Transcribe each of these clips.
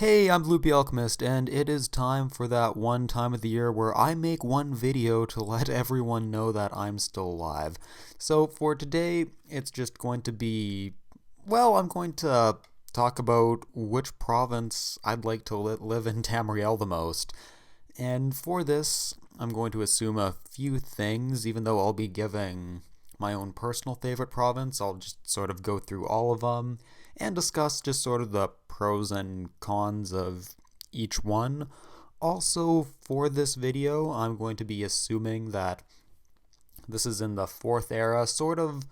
Hey, I'm TheLoopyAlchemist, and it is time for that one time of the year where I make one video to let everyone know that I'm still alive. So for today, it's just going to be, I'm going to talk about which province I'd like to live in Tamriel the most. And for this, I'm going to assume a few things, even though I'll be giving my own personal favorite province. I'll just sort of go through all of them and discuss just sort of the pros and cons of each one. Also, for this video, I'm going to be assuming that this is in the 4th era, sort of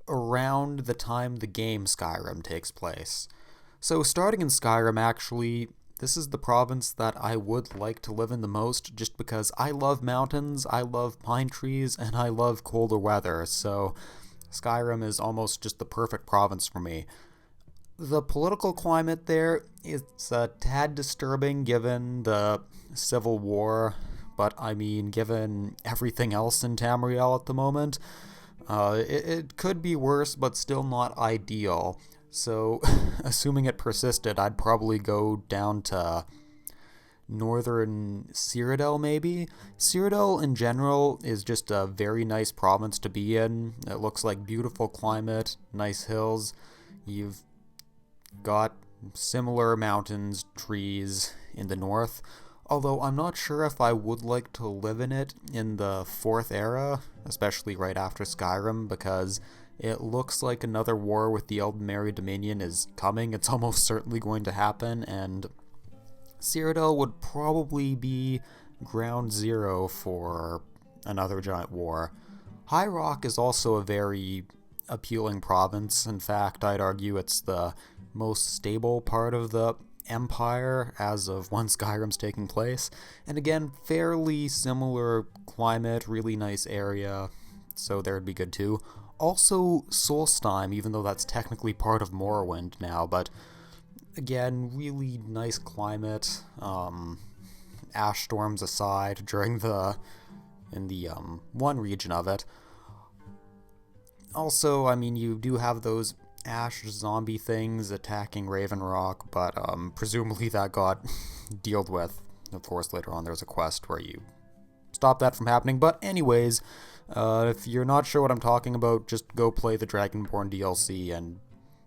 around the time the game Skyrim takes place. So starting in Skyrim, actually, this is the province that I would like to live in the most just because I love mountains, I love pine trees, and I love colder weather, so Skyrim is almost just the perfect province for me. The political climate there is a tad disturbing given the civil war, but I mean, given everything else in Tamriel at the moment, it could be worse, but still not ideal. So, assuming it persisted, I'd probably go down to northern Cyrodiil, maybe. Cyrodiil, in general, is just a very nice province to be in. It looks like beautiful climate, nice hills. You've got similar mountains, trees in the north, although I'm not sure if I would like to live in it in the 4th era, especially right after Skyrim, because it looks like another war with the Eldmeri Dominion is coming. It's almost certainly going to happen, and Cyrodiil would probably be ground zero for another giant war. High Rock is also a very appealing province. In fact, I'd argue it's the most stable part of the Empire as of when Skyrim's taking place. And again, fairly similar climate, really nice area, so there would be good too. Also, Solstheim, even though that's technically part of Morrowind now, but again, really nice climate. Ash storms aside during in the one region of it. Also, I mean, you do have those ash zombie things attacking Raven Rock, but presumably that got dealt with. Of course, later on there's a quest where you stop that from happening. But anyways, if you're not sure what I'm talking about, just go play the Dragonborn DLC and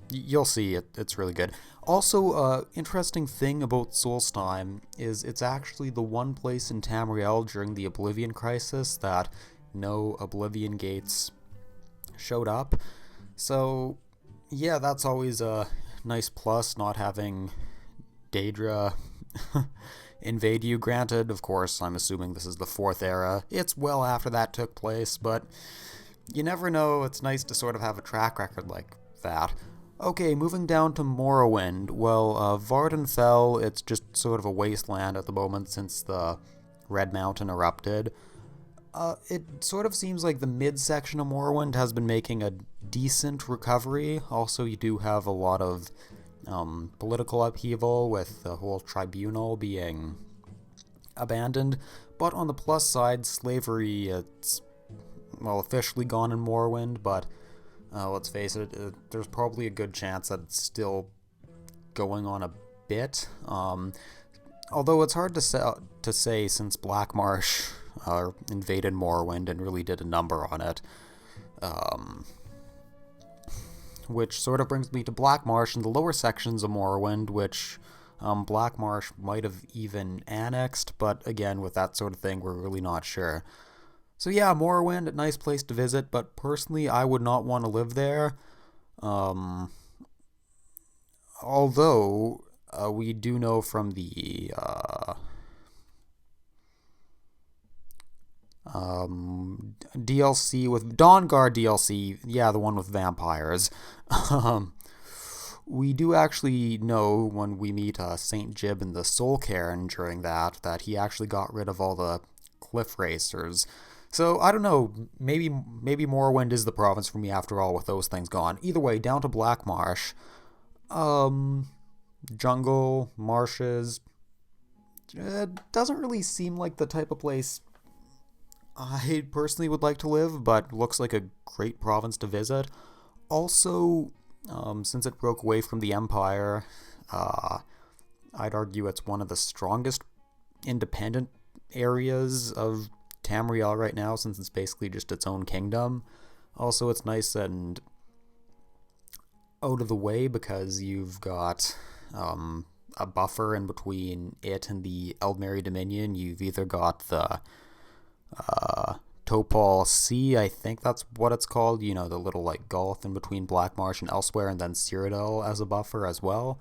you'll see it. It's really good. Also, interesting thing about Solstheim is it's actually the one place in Tamriel during the Oblivion Crisis that no Oblivion Gates showed up. So yeah, that's always a nice plus, not having Daedra invade you. Granted, of course, I'm assuming this is the 4th era. It's well after that took place, but you never know. It's nice to sort of have a track record like that. Okay, moving down to Morrowind. Well, Vvardenfell, it's just sort of a wasteland at the moment since the Red Mountain erupted. It sort of seems like the midsection of Morrowind has been making a decent recovery. Also, you do have a lot of political upheaval with the whole tribunal being abandoned. But on the plus side, slavery, it's, officially gone in Morrowind, but let's face it, there's probably a good chance that it's still going on a bit. Although it's hard to say since Blackmarsh invaded Morrowind and really did a number on it. Which sort of brings me to Blackmarsh and the lower sections of Morrowind, which Blackmarsh might have even annexed, but again, with that sort of thing, we're really not sure. So yeah, Morrowind, a nice place to visit, but personally, I would not want to live there. Although, we do know from the DLC with Dawnguard DLC, yeah, the one with vampires. We do actually know when we meet Saint Jib in the Soul Cairn during that he actually got rid of all the cliff racers. So I don't know, maybe Morrowind is the province for me after all with those things gone. Either way, down to Blackmarsh. Jungle, marshes. It doesn't really seem like the type of place I personally would like to live, but looks like a great province to visit. Also, since it broke away from the Empire, I'd argue it's one of the strongest independent areas of Tamriel right now, since it's basically just its own kingdom. Also, it's nice and out of the way because you've got a buffer in between it and the Eldmeri Dominion. You've either got the Topol Sea, I think that's what it's called, you know, the little like gulf in between Blackmarsh and elsewhere, and then Cyrodiil as a buffer as well.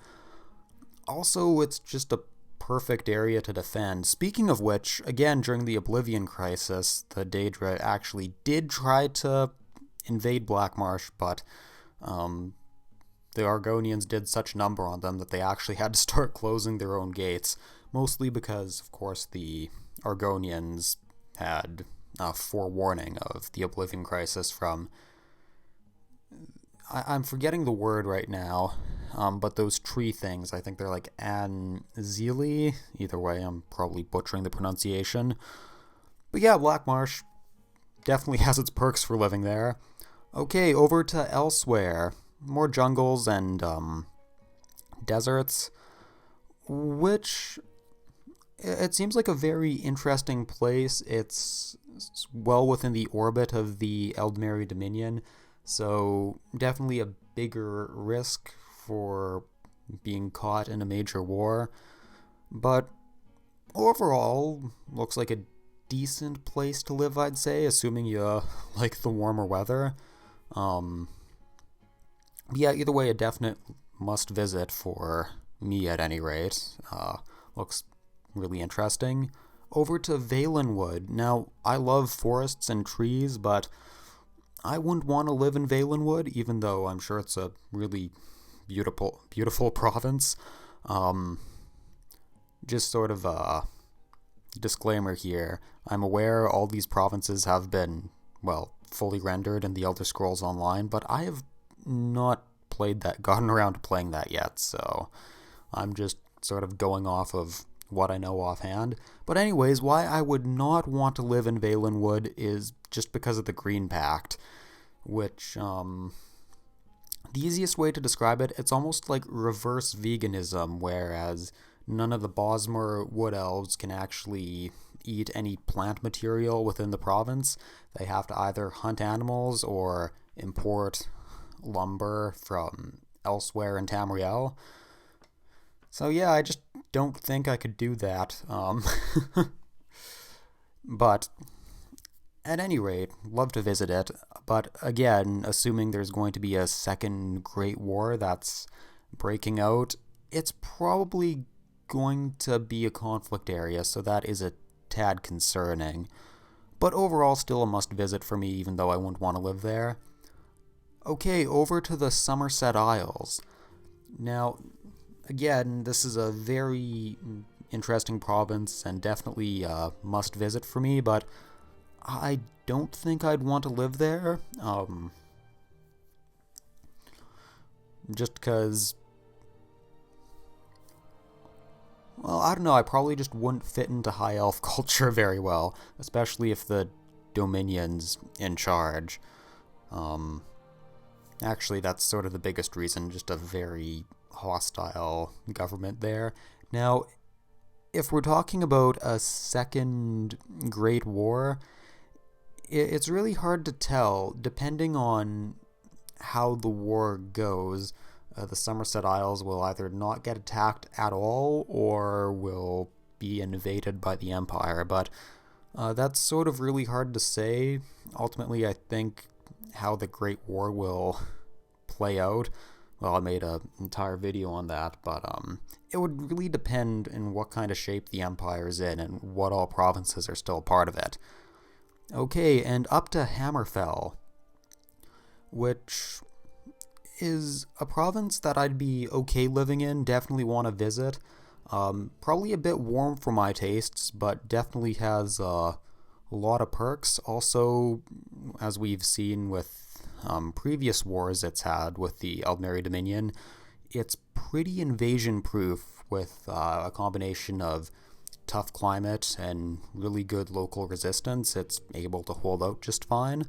Also, it's just a perfect area to defend. Speaking of which, again, during the Oblivion Crisis, the Daedra actually did try to invade Blackmarsh, but the Argonians did such number on them that they actually had to start closing their own gates, mostly because, of course, the Argonians had forewarning of the Oblivion Crisis from... I'm forgetting the word right now, but those tree things, I think they're like Anzili. Either way, I'm probably butchering the pronunciation. But yeah, Blackmarsh definitely has its perks for living there. Okay, over to elsewhere. More jungles and deserts, which it seems like a very interesting place. It's well within the orbit of the Eldmeri Dominion, so definitely a bigger risk for being caught in a major war. But overall, looks like a decent place to live, I'd say, assuming you like the warmer weather. Yeah, either way, a definite must visit for me at any rate. Looks really interesting. Over to Valenwood. Now, I love forests and trees, but I wouldn't want to live in Valenwood, even though I'm sure it's a really beautiful province. Just sort of a disclaimer here. I'm aware all these provinces have been, well, fully rendered in the Elder Scrolls Online, but I have not gotten around to playing that yet, so I'm just sort of going off of what I know offhand. But anyways, why I would not want to live in Valenwood is just because of the Green Pact, which, the easiest way to describe it, it's almost like reverse veganism, whereas none of the Bosmer Wood Elves can actually eat any plant material within the province. They have to either hunt animals or import lumber from elsewhere in Tamriel. So yeah, I just don't think I could do that. But at any rate, love to visit it. But again, assuming there's going to be a second Great War that's breaking out, it's probably going to be a conflict area, so that is a tad concerning. But overall, still a must visit for me, even though I wouldn't want to live there. Okay, over to the Somerset Isles. Now, again, this is a very interesting province and definitely a must visit for me, but I don't think I'd want to live there. Just because, well, I don't know, I probably just wouldn't fit into high elf culture very well, especially if the Dominion's in charge. Actually, that's sort of the biggest reason, just a very hostile government there. Now, if we're talking about a second Great War, it's really hard to tell, depending on how the war goes. The Somerset Isles will either not get attacked at all, or will be invaded by the Empire, but that's sort of really hard to say. Ultimately, I think how the Great War will play out, well, I made an entire video on that, but it would really depend in what kind of shape the Empire is in and what all provinces are still part of it. Okay, and up to Hammerfell, which is a province that I'd be okay living in, definitely want to visit. Probably a bit warm for my tastes, but definitely has a lot of perks. Also, as we've seen with previous wars it's had with the Eldmeri Dominion, it's pretty invasion-proof with a combination of tough climate and really good local resistance. It's able to hold out just fine.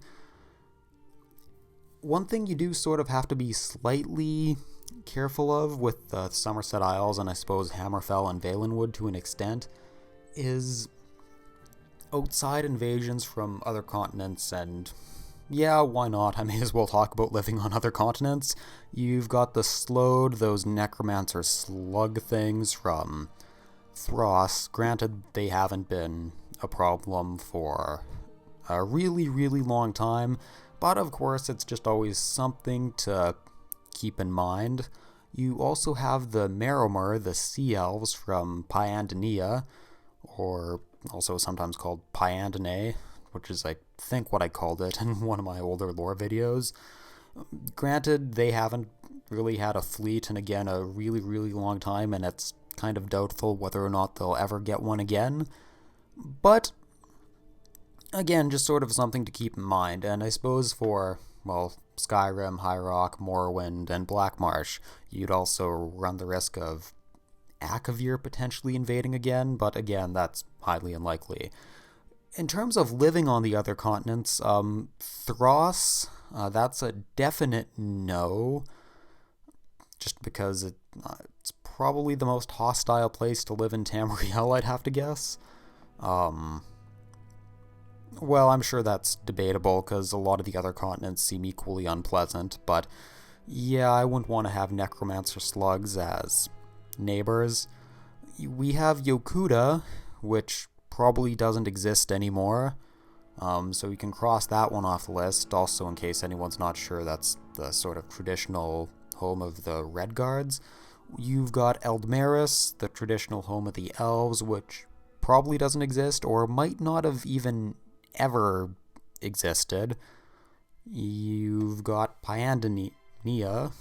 One thing you do sort of have to be slightly careful of with the Somerset Isles, and I suppose Hammerfell and Valenwood to an extent, is outside invasions from other continents. And yeah, why not? I may as well talk about living on other continents. You've got the Slode, those necromancer slug things from Thros. Granted, they haven't been a problem for a really, really long time, but of course it's just always something to keep in mind. You also have the Meromir, the sea elves from Pyandania, or also sometimes called Pyandane, which is, I think, what I called it in one of my older lore videos. Granted, they haven't really had a fleet in, again, a really, really long time, and it's kind of doubtful whether or not they'll ever get one again. But, again, just sort of something to keep in mind. And I suppose for, well, Skyrim, High Rock, Morrowind, and Blackmarsh, you'd also run the risk of Akavir potentially invading again, but again, that's highly unlikely. In terms of living on the other continents, Thros, that's a definite no, just because it's probably the most hostile place to live in Tamriel, I'd have to guess. Well, I'm sure that's debatable, because a lot of the other continents seem equally unpleasant, but yeah, I wouldn't want to have necromancer slugs as neighbors. We have Yokuda, which probably doesn't exist anymore, so we can cross that one off the list. Also, in case anyone's not sure, that's the sort of traditional home of the Red Guards. You've got Eldmaris, the traditional home of the Elves, which probably doesn't exist, or might not have even ever existed. You've got Pyandania,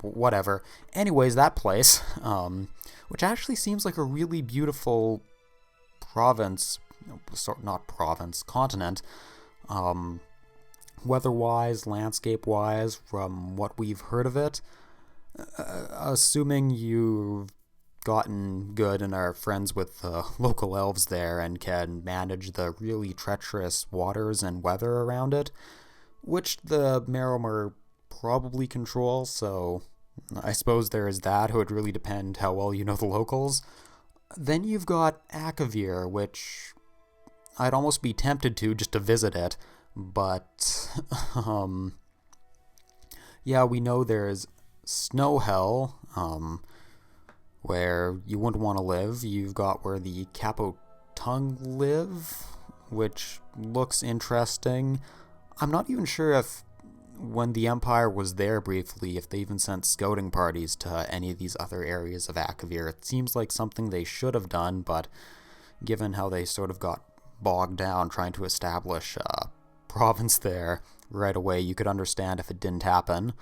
whatever. Anyways, that place, which actually seems like a really beautiful province, not province, continent, weather-wise, landscape-wise, from what we've heard of it. Assuming you've gotten good and are friends with the local elves there and can manage the really treacherous waters and weather around it, which the Meromir probably control, so I suppose there is that. It would really depend how well you know the locals. Then you've got Akavir, which I'd almost be tempted to just to visit it, but yeah, we know there's Snowhell, where you wouldn't want to live. You've got where the Capotung live, which looks interesting. I'm not even sure if, when the Empire was there briefly, if they even sent scouting parties to any of these other areas of Akavir. It seems like something they should have done, but given how they sort of got bogged down trying to establish a province there right away, you could understand if it didn't happen.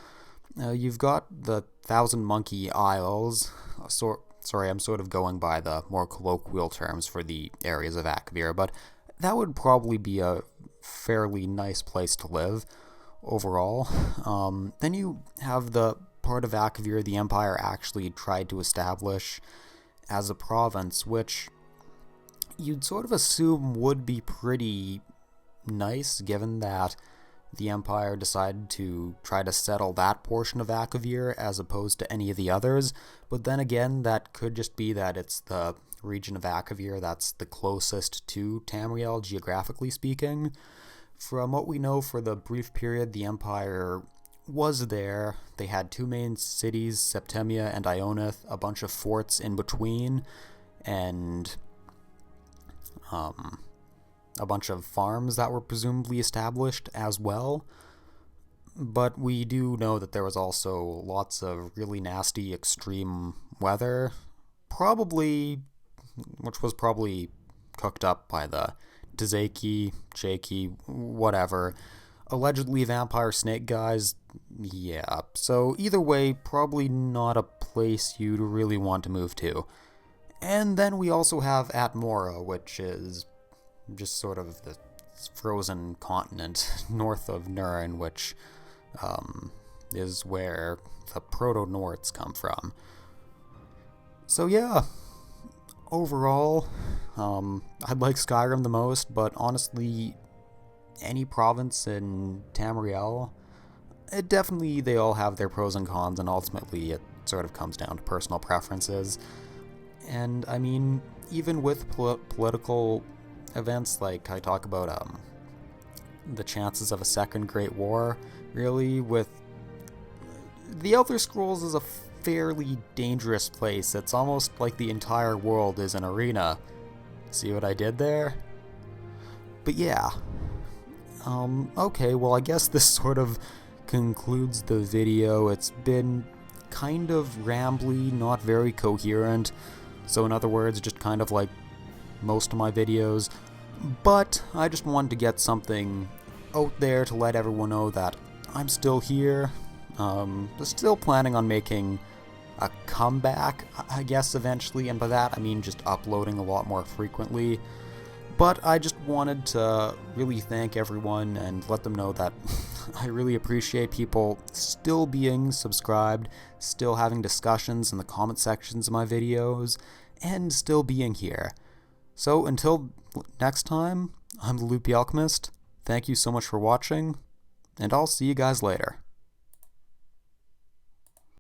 You've got the Thousand Monkey Isles. Sorry, I'm sort of going by the more colloquial terms for the areas of Akavir, but that would probably be a fairly nice place to live overall. Then you have the part of Akavir the Empire actually tried to establish as a province, which you'd sort of assume would be pretty nice, given that the Empire decided to try to settle that portion of Akavir as opposed to any of the others. But then again, that could just be that it's the region of Akavir that's the closest to Tamriel, geographically speaking. From what we know, for the brief period the Empire was there, they had two main cities, Septimia and Ionith, a bunch of forts in between, and a bunch of farms that were presumably established as well. But we do know that there was also lots of really nasty extreme weather, which was probably cooked up by the Tzeki, Cheki, whatever. Allegedly vampire snake guys, yeah. So either way, probably not a place you'd really want to move to. And then we also have Atmora, which is just sort of the frozen continent north of Nirn, which is where the Proto-Nords come from. So yeah, overall, I'd like Skyrim the most, but honestly, any province in Tamriel. They all have their pros and cons, and ultimately it sort of comes down to personal preferences. And I mean, even with political events, like I talk about the chances of a second Great War, really, with the Elder Scrolls is a fairly dangerous place. It's almost like the entire world is an arena. See what I did there? But yeah. Okay, well I guess this sort of concludes the video. It's been kind of rambly, not very coherent. So in other words, just kind of like most of my videos. But I just wanted to get something out there to let everyone know that I'm still here. Still planning on making a comeback, I guess, eventually, and by that I mean just uploading a lot more frequently. But I just wanted to really thank everyone and let them know that I really appreciate people still being subscribed, still having discussions in the comment sections of my videos, and still being here. So until next time, I'm the Loopy Alchemist. Thank you so much for watching, and I'll see you guys later.